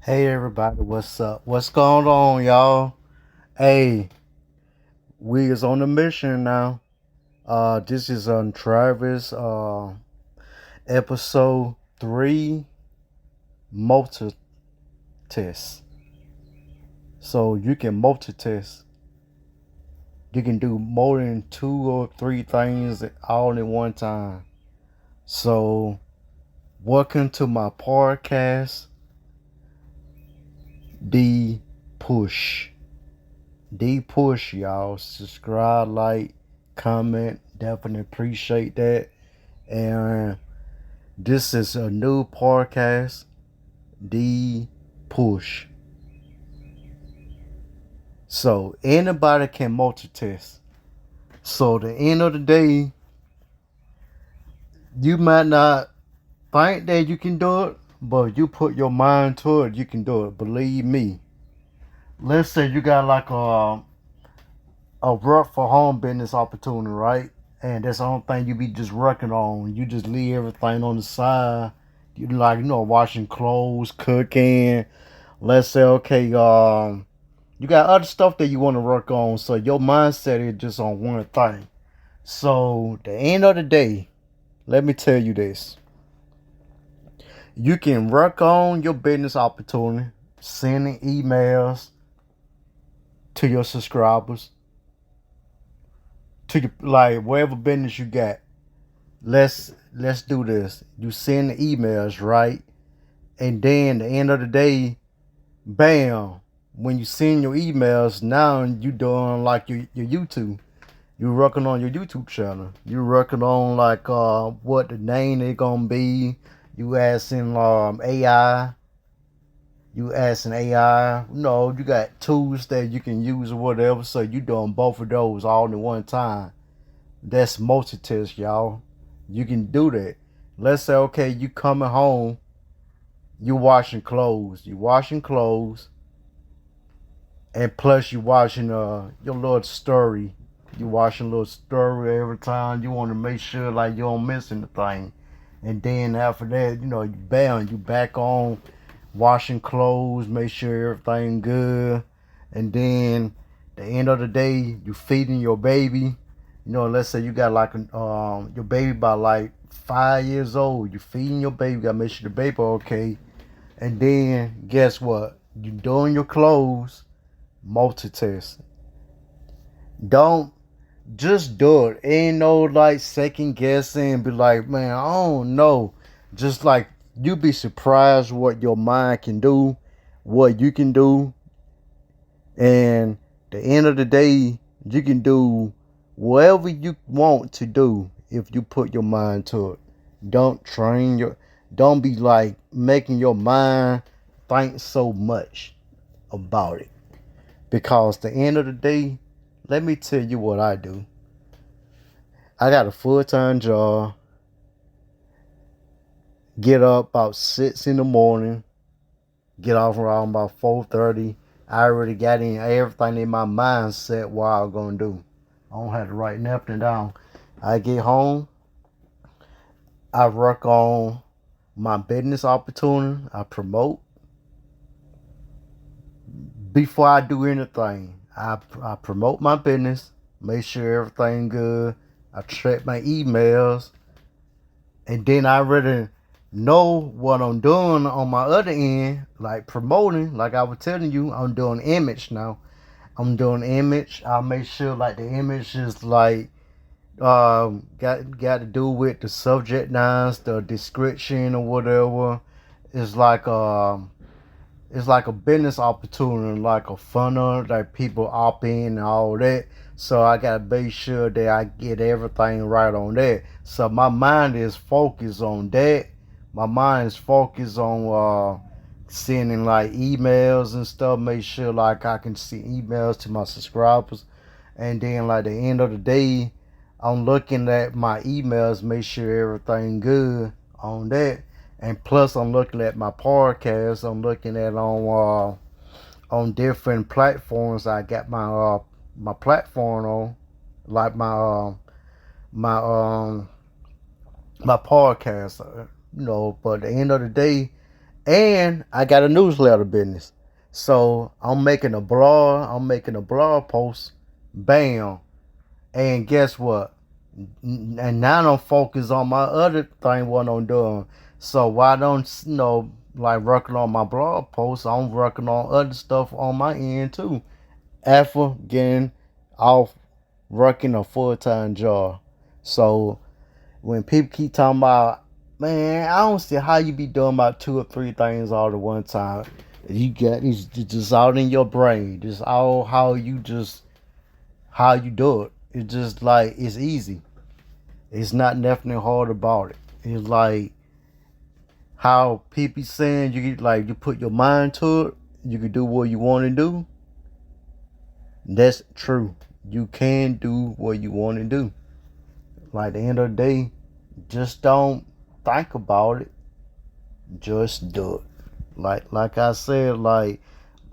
Hey everybody, what's up? What's going on, y'all? Hey, we is on a mission now. This is on Travis episode 3 multitest. So you can multitask. You can do more than 2 or 3 things all at one time. So welcome to my podcast, The Push. D push, y'all. Subscribe, like, comment. Definitely appreciate that. And this is a new podcast, D push. So anybody can multitask. So at the end of the day, you might not think that you can do it, but if you put your mind to it, you can do it. Believe me. Let's say you got like a work for home business opportunity, right? And that's the only thing you be just working on. You just leave everything on the side. You like, washing clothes, cooking. Let's say, okay, you got other stuff that you want to work on. So your mindset is just on one thing. So the end of the day, let me tell you this. You can work on your business opportunity, sending emails to your subscribers, to your, like whatever business you got. Let's do this. You send the emails, right? And then the end of the day, bam, when you send your emails, now you doing like your YouTube. You're working on your YouTube channel. You're working on like what the name is gonna be. You asking AI. You asking AI. No, you got tools that you can use or whatever. So you doing both of those all in one time. That's multitask, y'all. You can do that. Let's say, okay, you coming home, you washing clothes. You washing clothes, and plus you watching your little story. You watching a little story every time. You want to make sure like you don't miss anything. And then after that, you bam, you back on washing clothes, make sure everything good. And then the end of the day, you feeding your baby. Let's say you got like your baby by like 5 years old. You feeding your baby, you gotta make sure the baby okay. And then guess what? You doing your clothes, multitask. Don't just do it. Ain't no like second guessing. Be like, man, I don't know. Just like you be surprised what your mind can do, what you can do, and the end of the day, you can do whatever you want to do if you put your mind to it. Don't train your don't be like making your mind think so much about it. Because the end of the day, let me tell you what I do. I got a full-time job, get up about 6 in the morning, get off around about 4:30. I already got in everything in my mindset what I'm gonna do. I don't have to write nothing down. I get home, I work on my business opportunity, I promote. Before I do anything, I promote my business, make sure everything good. I check my emails, and then I already know what I'm doing on my other end, like promoting. Like I was telling you, I'm doing image now. I'm doing image. I'll make sure like the image is like got to do with the subject lines, the description or whatever. It's like it's like a business opportunity, like a funnel that people opt in and all that. So I gotta make sure that I get everything right on that. So my mind is focused on that. My mind is focused on sending like emails and stuff. Make sure like I can see emails to my subscribers, and then like the end of the day, I'm looking at my emails, make sure everything good on that. And plus, I'm looking at my podcast. I'm looking at on different platforms. I got my platform on, like my my podcast. But at the end of the day, And I got a newsletter business. So I'm making a blog. I'm making a blog post. Bam. And guess what? And now I'm focused on my other thing, what I'm doing. So why don't like working on my blog posts? I'm working on other stuff on my end too. After getting off working a full time job. So when people keep talking about, man, I don't see how you be doing about 2 or 3 things all at one time. You get it's just out in your brain. Just all how you do it. It's just like it's easy. It's not nothing hard about it. It's like how people saying you put your mind to it, you can do what you want to do. That's true. You can do what you want to do. Like at the end of the day, just don't think about it. Just do it. Like I said, like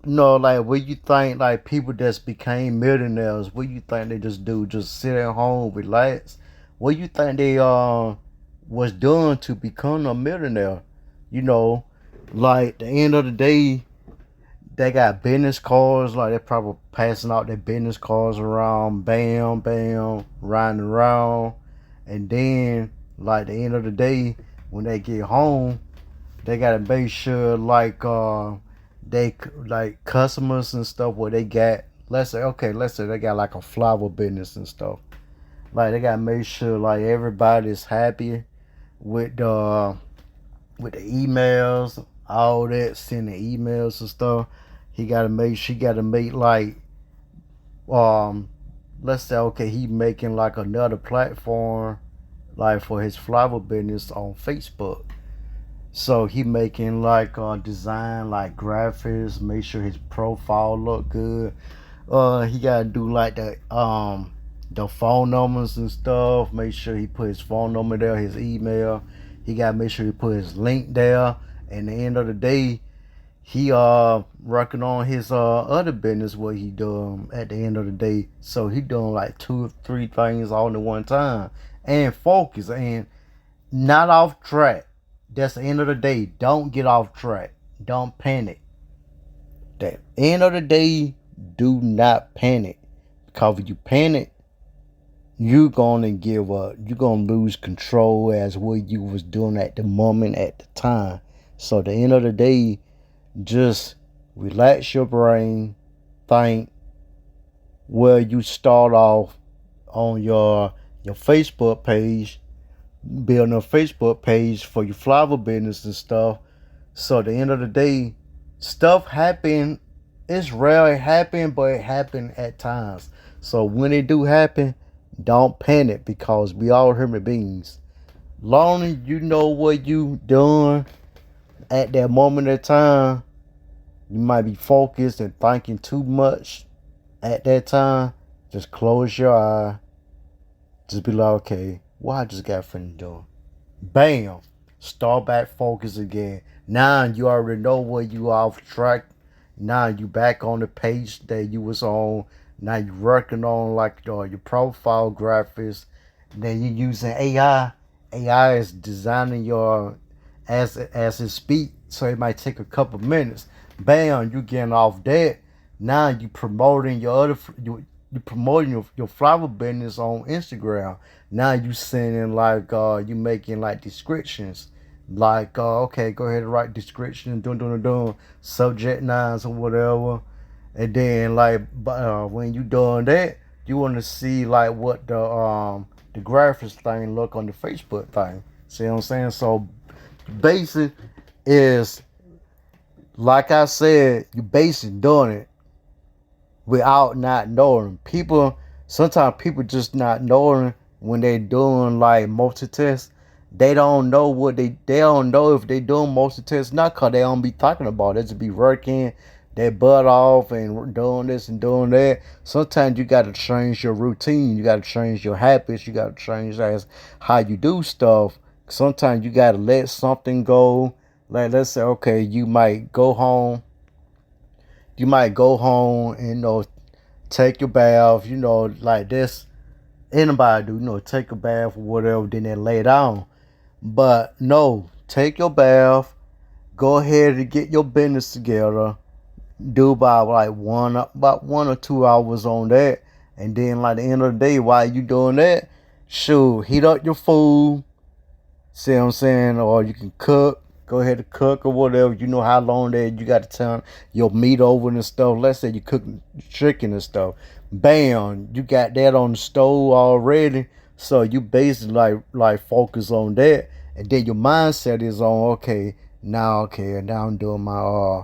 what you think like people that's became millionaires, what you think they just do? Just sit at home, relax. What you think they was doing to become a millionaire? You know, like at the end of the day, they got business cards, like they're probably passing out their business cards around, bam, bam, riding around. And then like at the end of the day, when they get home, they gotta make sure they like customers and stuff where they got, let's say they got like a flower business and stuff. Like they gotta make sure like everybody's happy with the emails, all that, sending emails and stuff. She gotta make like um let's say okay he making like another platform like for his flower business on Facebook. So he making like design like graphics, make sure his profile look good. He gotta do like the phone numbers and stuff. Make sure he put his phone number there, his email. He gotta make sure he put his link there. And at the end of the day, he working on his other business what he doing at the end of the day. So he doing like 2 or 3 things all at one time and focus and not off track. That's the end of the day. Don't get off track. Don't panic. At the end of the day, do not panic. Because if you panic, you're gonna give up. You're gonna lose control as what you was doing at the moment at the time. So at the end of the day, just relax your brain. Think where you start off on your Facebook page, building a Facebook page for your flower business and stuff. So at the end of the day, stuff happen. It's rare it happen, but it happen at times. So when it do happen, don't panic because we all human beings. Long as you know what you doing at that moment of time, you might be focused and thinking too much at that time. Just close your eye. Just be like, okay, what I just got finna do? Bam. Start back focus again. Now you already know where you off track. Now you back on the page that you was on. Now you working on like your profile graphics. Then you using AI. AI is designing your as it speak. So it might take a couple minutes. Bam, you getting off that. Now you promoting you promoting your flower business on Instagram. Now you sending like you making like descriptions, like okay, go ahead and write description, doing subject lines or whatever, and then like when you doing that, you want to see like what the graphics thing look on the Facebook thing. See what I'm saying? So basic is like I said, you basic doing it without not knowing. Sometimes people just not knowing when they doing like multitask. They don't know they don't know if they doing multitask, not cause they don't be talking about it. Just be working their butt off and doing this and doing that. Sometimes you gotta change your routine, you gotta change your habits, you gotta change how you do stuff. Sometimes you gotta let something go. Like let's say okay, you might go home and take your bath, like this. Anybody do, take a bath or whatever, then they lay down. But no, take your bath, go ahead and get your business together. Do about like about 1 or 2 hours on that, and then like the end of the day, while you doing that, shoot, heat up your food. See what I'm saying? Or you can cook. Go ahead and cook or whatever. You know how long that you got to turn your meat over and stuff. Let's say you cooking chicken and stuff. Bam, you got that on the stove already. So you basically like focus on that, and then your mindset is on now I'm doing my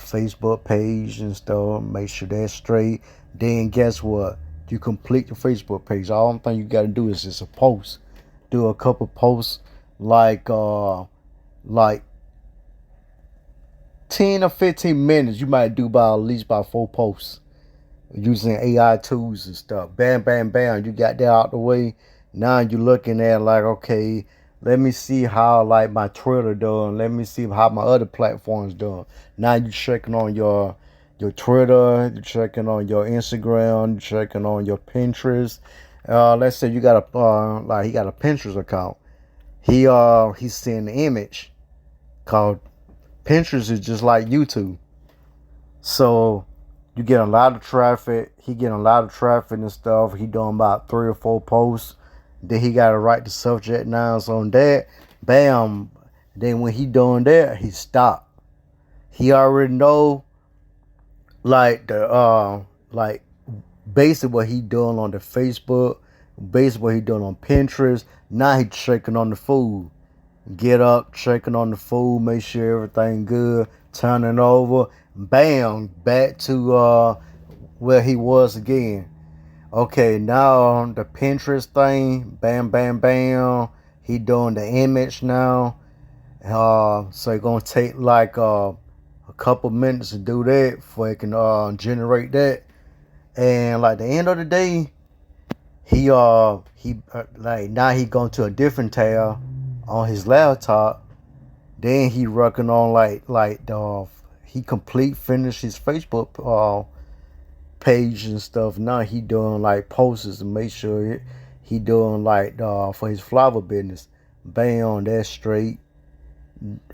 Facebook page and stuff. Make sure that's straight. Then guess what? You complete your Facebook page. All thing you got to do is just a post. Do a couple posts like 10 or 15 minutes. You might do by at least about 4 posts using AI tools and stuff. Bam, bam, bam. You got that out the way. Now you're looking at like, okay, let me see how like my Twitter doing. Let me see how my other platforms doing. Now you're checking on your Twitter. You're checking on your Instagram. You're checking on your Pinterest. Let's say you got he got a Pinterest account. He's seeing an image called Pinterest is just like YouTube. So you get a lot of traffic. He getting a lot of traffic and stuff. He doing about 3 or 4 posts. Then he got to write the subject nouns on that. Bam. Then when he doing that, he stop. He already know like basically what he doing on the Facebook, basically what he doing on Pinterest. Now he checking on the food. Get up, checking on the food, make sure everything good, turn it over, bam, back to where he was again. Okay, now the Pinterest thing, bam, bam, bam. He doing the image now. So it's gonna take like a couple minutes to do that before it can generate that. And like the end of the day, he like now he going to a different tab on his laptop. Then he working on he finished his Facebook page and stuff. Now he doing like posts to make sure he doing for his flower business. Bam, that's straight.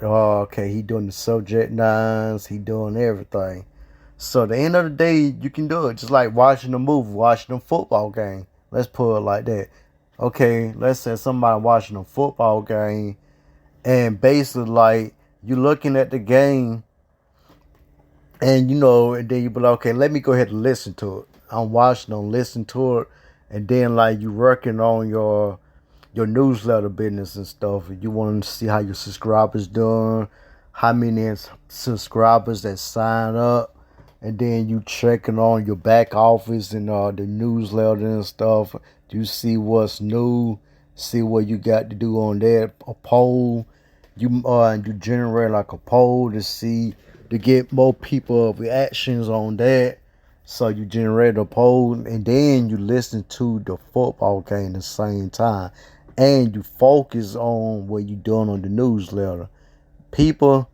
Okay, he doing the subject lines. He doing everything. So at the end of the day, you can do it. Just like watching a movie, watching a football game. Let's put it like that. Okay, let's say somebody watching a football game, and basically like you looking at the game, and and then you be like, okay, let me go ahead and listen to it. I'm watching on listen to it, and then like you working on your newsletter business and stuff. You want to see how your subscribers doing, how many subscribers that sign up, and then you checking on your back office and the newsletter and stuff. You see what's new, see what you got to do on that. A poll, you generate like a poll to get more people reactions on that. So you generate a poll, and then you listen to the football game at the same time, and you focus on what you're doing on the newsletter. People,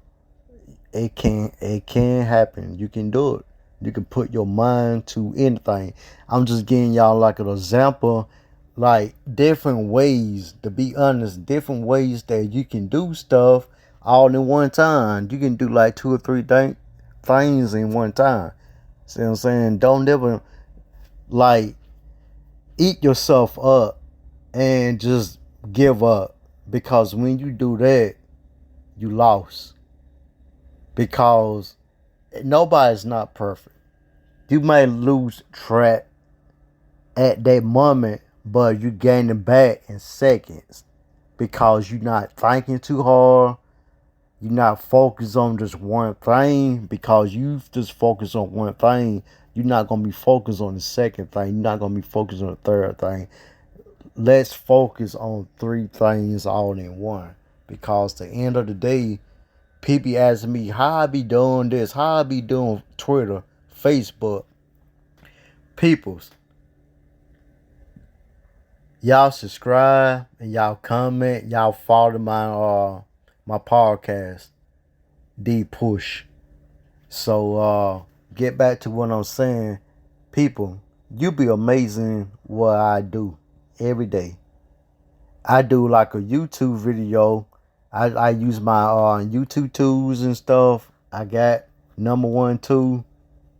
it can happen. You can do it. You can put your mind to anything. I'm just giving y'all like an example, like different ways, to be honest, different ways that you can do stuff all in one time. You can do like 2 or 3 things in one time. See what I'm saying? Don't ever like eat yourself up and just give up, because when you do that, you lost. Because nobody's not perfect. You may lose track at that moment, but you gain it back in seconds, because you're not thinking too hard. You're not focused on just one thing. Because you just focus on one thing, you're not going to be focused on the second thing. You're not going to be focused on the third thing. Let's focus on 3 things all in one. Because at the end of the day, people ask me how I be doing this, how I be doing Twitter, Facebook. Peoples, y'all subscribe and y'all comment, y'all follow my podcast, D Push. So get back to what I'm saying. People, you be amazing what I do every day. I do like a YouTube video I use my YouTube tools and stuff. I got number one tool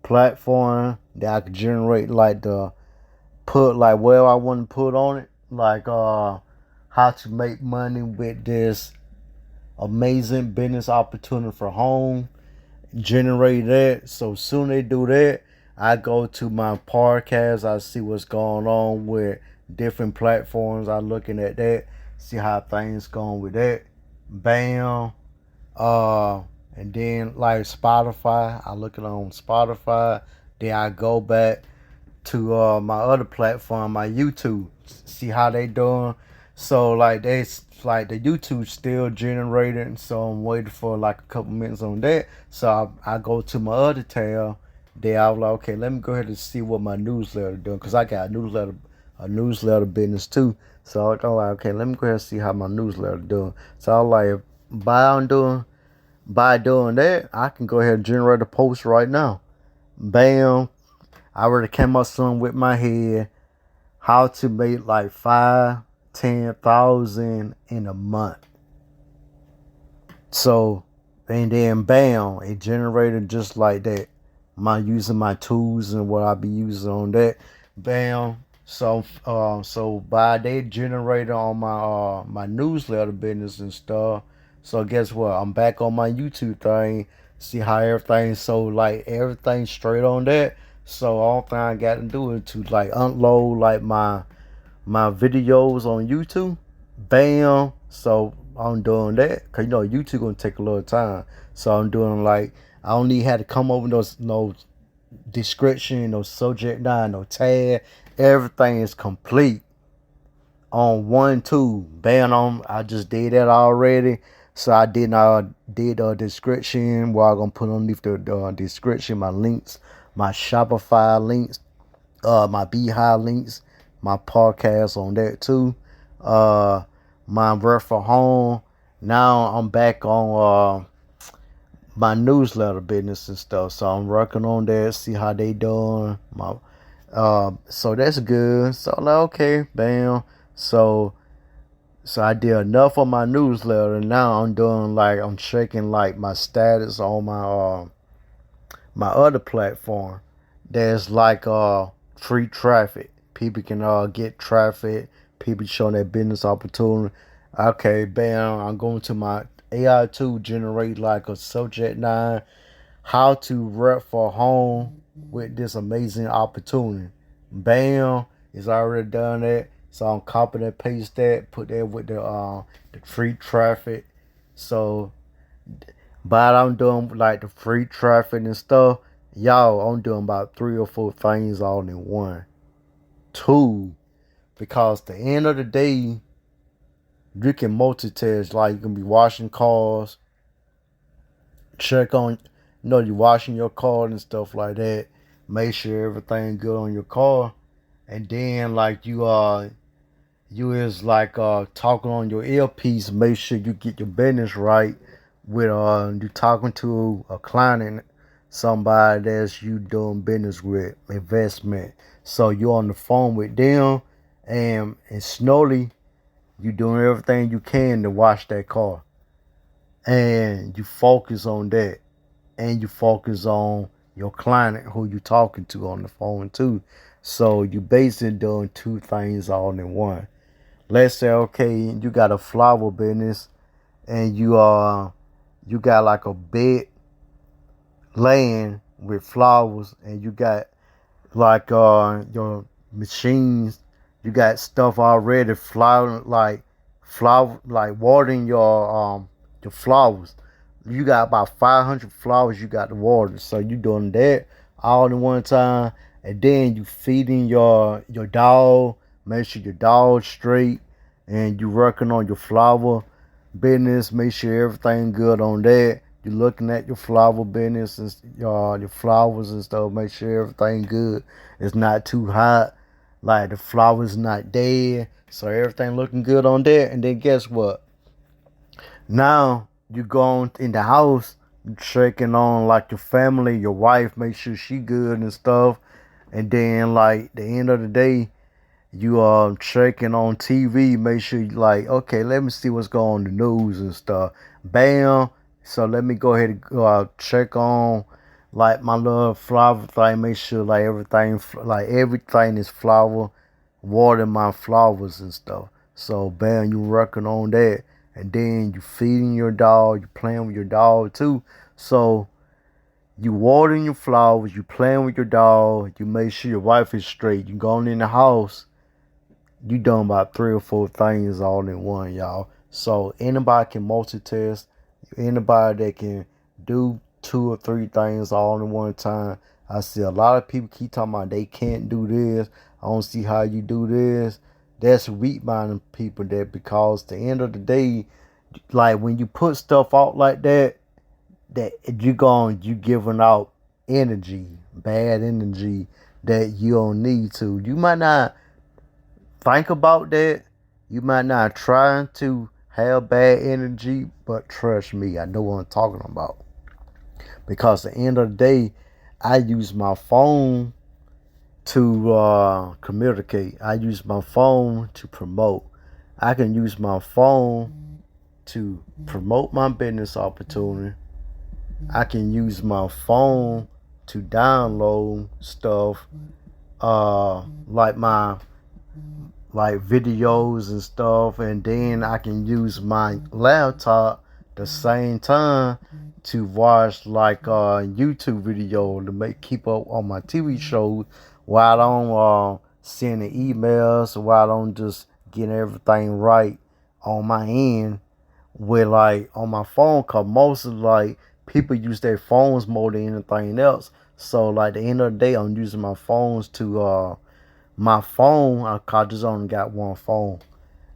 platform that I could generate like the put like where I want to put on it, like how to make money with this amazing business opportunity for home. Generate that. So soon they do that, I go to my podcast. I see what's going on with different platforms. I looking at that, see how things going with that. Bam. Uh, and then like Spotify, I look it on Spotify. Then I go back to my other platform, my YouTube, see how they doing. So like they like the YouTube still generating, so I'm waiting for like a couple minutes on that. So I go to my other tab. Then I was like, okay, let me go ahead and see what my newsletter doing, cause I got a newsletter business too. So I'm like, okay, let me go ahead and see how my newsletter doing. So I like by doing that, I can go ahead and generate a post right now. Bam. I already came up some with my head how to make like 5, 10,000 in a month. So and then bam, it generated just like that. My using my tools and what I be using on that. Bam. So by they generated on my newsletter business and stuff. So guess what? I'm back on my YouTube thing. See how everything so like everything straight on that. So all thing I got to do is to like unload like my videos on YouTube. Bam. So I'm doing that because YouTube gonna take a little time. So I'm doing like I don't need have to come over those no description, no subject line, no tag. Everything is complete on one tool. Bam. I just did that already. So I did a description where I'm gonna put underneath the description my links, my Shopify links, my beehiiv links, my podcast on that too. Uh, my work for home. Now I'm back on my newsletter business and stuff. So I'm working on that. See how they doing. So that's good. So like okay, bam. So I did enough on my newsletter. Now I'm doing like I'm checking like my status on my other platform. There's like free traffic. People can get traffic. People showing their business opportunity. Okay, bam. I'm going to my AI tool generate like a subject line. How to rep for home with this amazing opportunity. Bam. It's already done that. So I'm copying and paste that. Put that with the free traffic. So but I'm doing like the free traffic and stuff. Y'all, I'm doing about 3 or 4 things all in one. Two, because the end of the day, you can multitask. Like you can be washing cars, check on, you're washing your car and stuff like that. Make sure everything good on your car, and then like you is like talking on your earpiece. Make sure you get your business right with you talking to a client, somebody that's you doing business with, investment. So you on the phone with them, and slowly you doing everything you can to wash that car, and you focus on that, and you focus on your client who you talking to on the phone too. So you basically doing 2 things all in one. Let's say okay, you got a flower business and you got like a bed land with flowers, and you got like your machines, you got stuff already flower like watering your flowers. You got about 500 flowers you got to water. So you doing that all in one time, and then you feeding your dog. Make sure your dog's straight, and you working on your flower business. Make sure everything good on that. You're looking at your flower business and your flowers and stuff. Make sure everything good. It's not too hot. Like the flowers not dead. So everything looking good on that. And then guess what? Now you going in the house, checking on like your family, your wife, make sure she good and stuff. And then like the end of the day, you checking on TV, make sure you like, okay, let me see what's going on in the news and stuff. Bam. So let me go ahead and go out check on like my little flower thing. Make sure like everything is flower, water my flowers and stuff. So bam, you working on that, and then you feeding your dog, you playing with your dog too. So you watering your flowers, you playing with your dog, you make sure your wife is straight. You going in the house, you done about 3 or 4 things all in one, y'all. So anybody can multitask. Anybody that can do 2 or 3 things all in one time. I see a lot of people keep talking about they can't do this. I don't see how you do this. That's weak minded people that, because at the end of the day, like when you put stuff out like that, you giving out energy, bad energy that you don't need to. You might not think about that. You might not try to have bad energy, but trust me, I know what I'm talking about. Because at the end of the day, I use my phone to communicate. I use my phone to promote. I can use my phone to promote my business opportunity. I can use my phone to download stuff, like my like videos and stuff, and then I can use my laptop the same time to watch like YouTube video to keep up on my TV shows while I'm sending emails, while I'm just getting everything right on my end with like on my phone. Cause most of like people use their phones more than anything else. So like at the end of the day, I'm using my phones to my phone. I just only got one phone.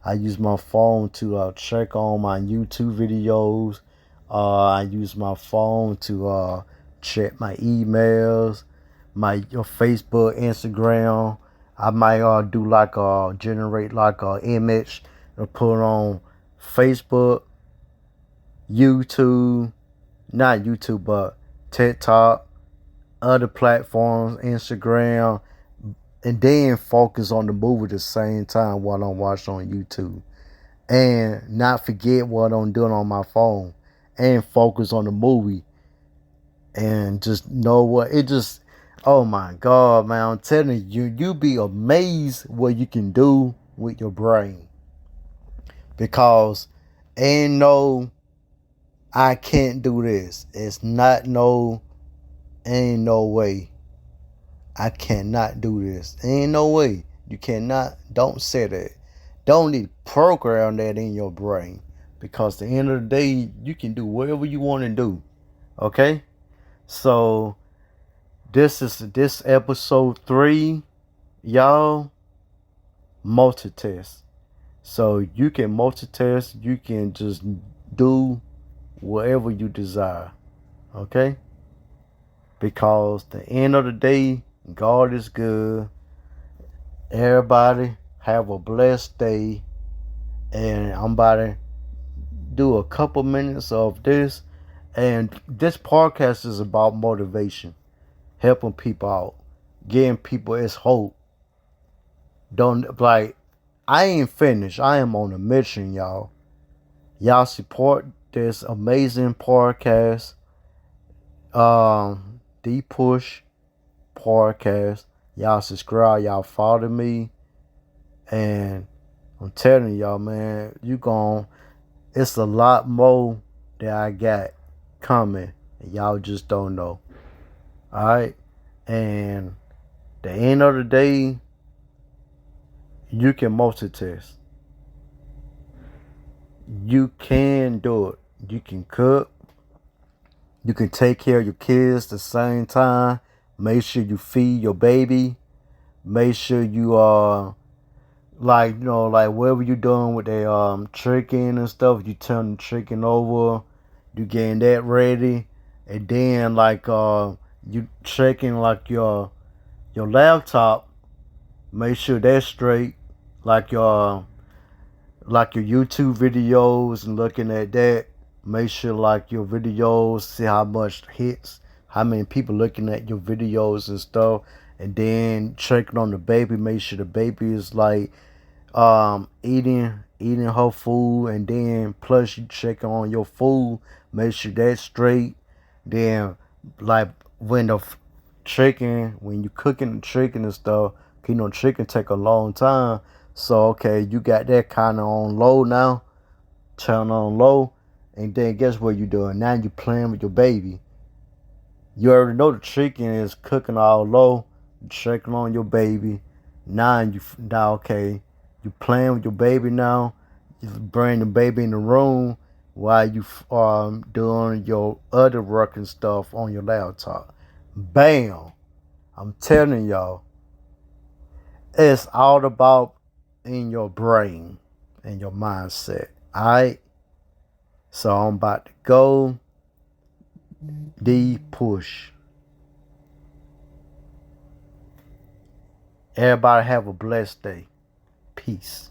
I use my phone to check on my YouTube videos. I use my phone to check my emails, my Facebook, Instagram. I might do like generate like a image to put on Facebook, YouTube, not YouTube, but TikTok, other platforms, Instagram, and then focus on the movie at the same time while I'm watching on YouTube. And not forget what I'm doing on my phone. And focus on the movie. And just know what it just, oh my God, man. I'm telling you, you be amazed what you can do with your brain. Because ain't no, I can't do this. It's not no, ain't no way. I cannot do this. Ain't no way. You cannot. Don't say that. Don't need to program that in your brain. Because at the end of the day, you can do whatever you want to do. Okay? So this episode 3, y'all. Multitask. So you can multitask. You can just do whatever you desire. Okay? Because at the end of the day, God is good. Everybody have a blessed day. And I'm about to do a couple minutes of this. And this podcast is about motivation, helping people out, giving people its hope. Don't like, I ain't finished. I am on a mission, y'all. Y'all support this amazing podcast. The Push Podcast. Y'all subscribe, y'all follow me. And I'm telling y'all, man, it's a lot more that I got coming. And y'all just don't know. Alright? And the end of the day, you can multitask. You can do it. You can cook. You can take care of your kids at the same time. Make sure you feed your baby. Make sure you like whatever you're doing with the chicken and stuff, you turn the chicken over, you getting that ready, and then you checking like your laptop, make sure that's straight, like your YouTube videos and looking at that, make sure like your videos, see how much hits, how many people looking at your videos and stuff, and then checking on the baby, make sure the baby is like eating her food, and then plus you check on your food, make sure that's straight. Then like when the chicken, when you cooking the chicken and stuff, chicken take a long time. So okay, you got that kind of on low now, turn on low, and then guess what you doing? Now you playing with your baby. You already know the chicken is cooking all low. You checking on your baby. Now okay, you playing with your baby now. You bring the baby in the room while you doing your other work and stuff on your laptop. Bam! I'm telling y'all, it's all about in your brain and your mindset. Alright? So I'm about to go. Push. Everybody have a blessed day. Peace.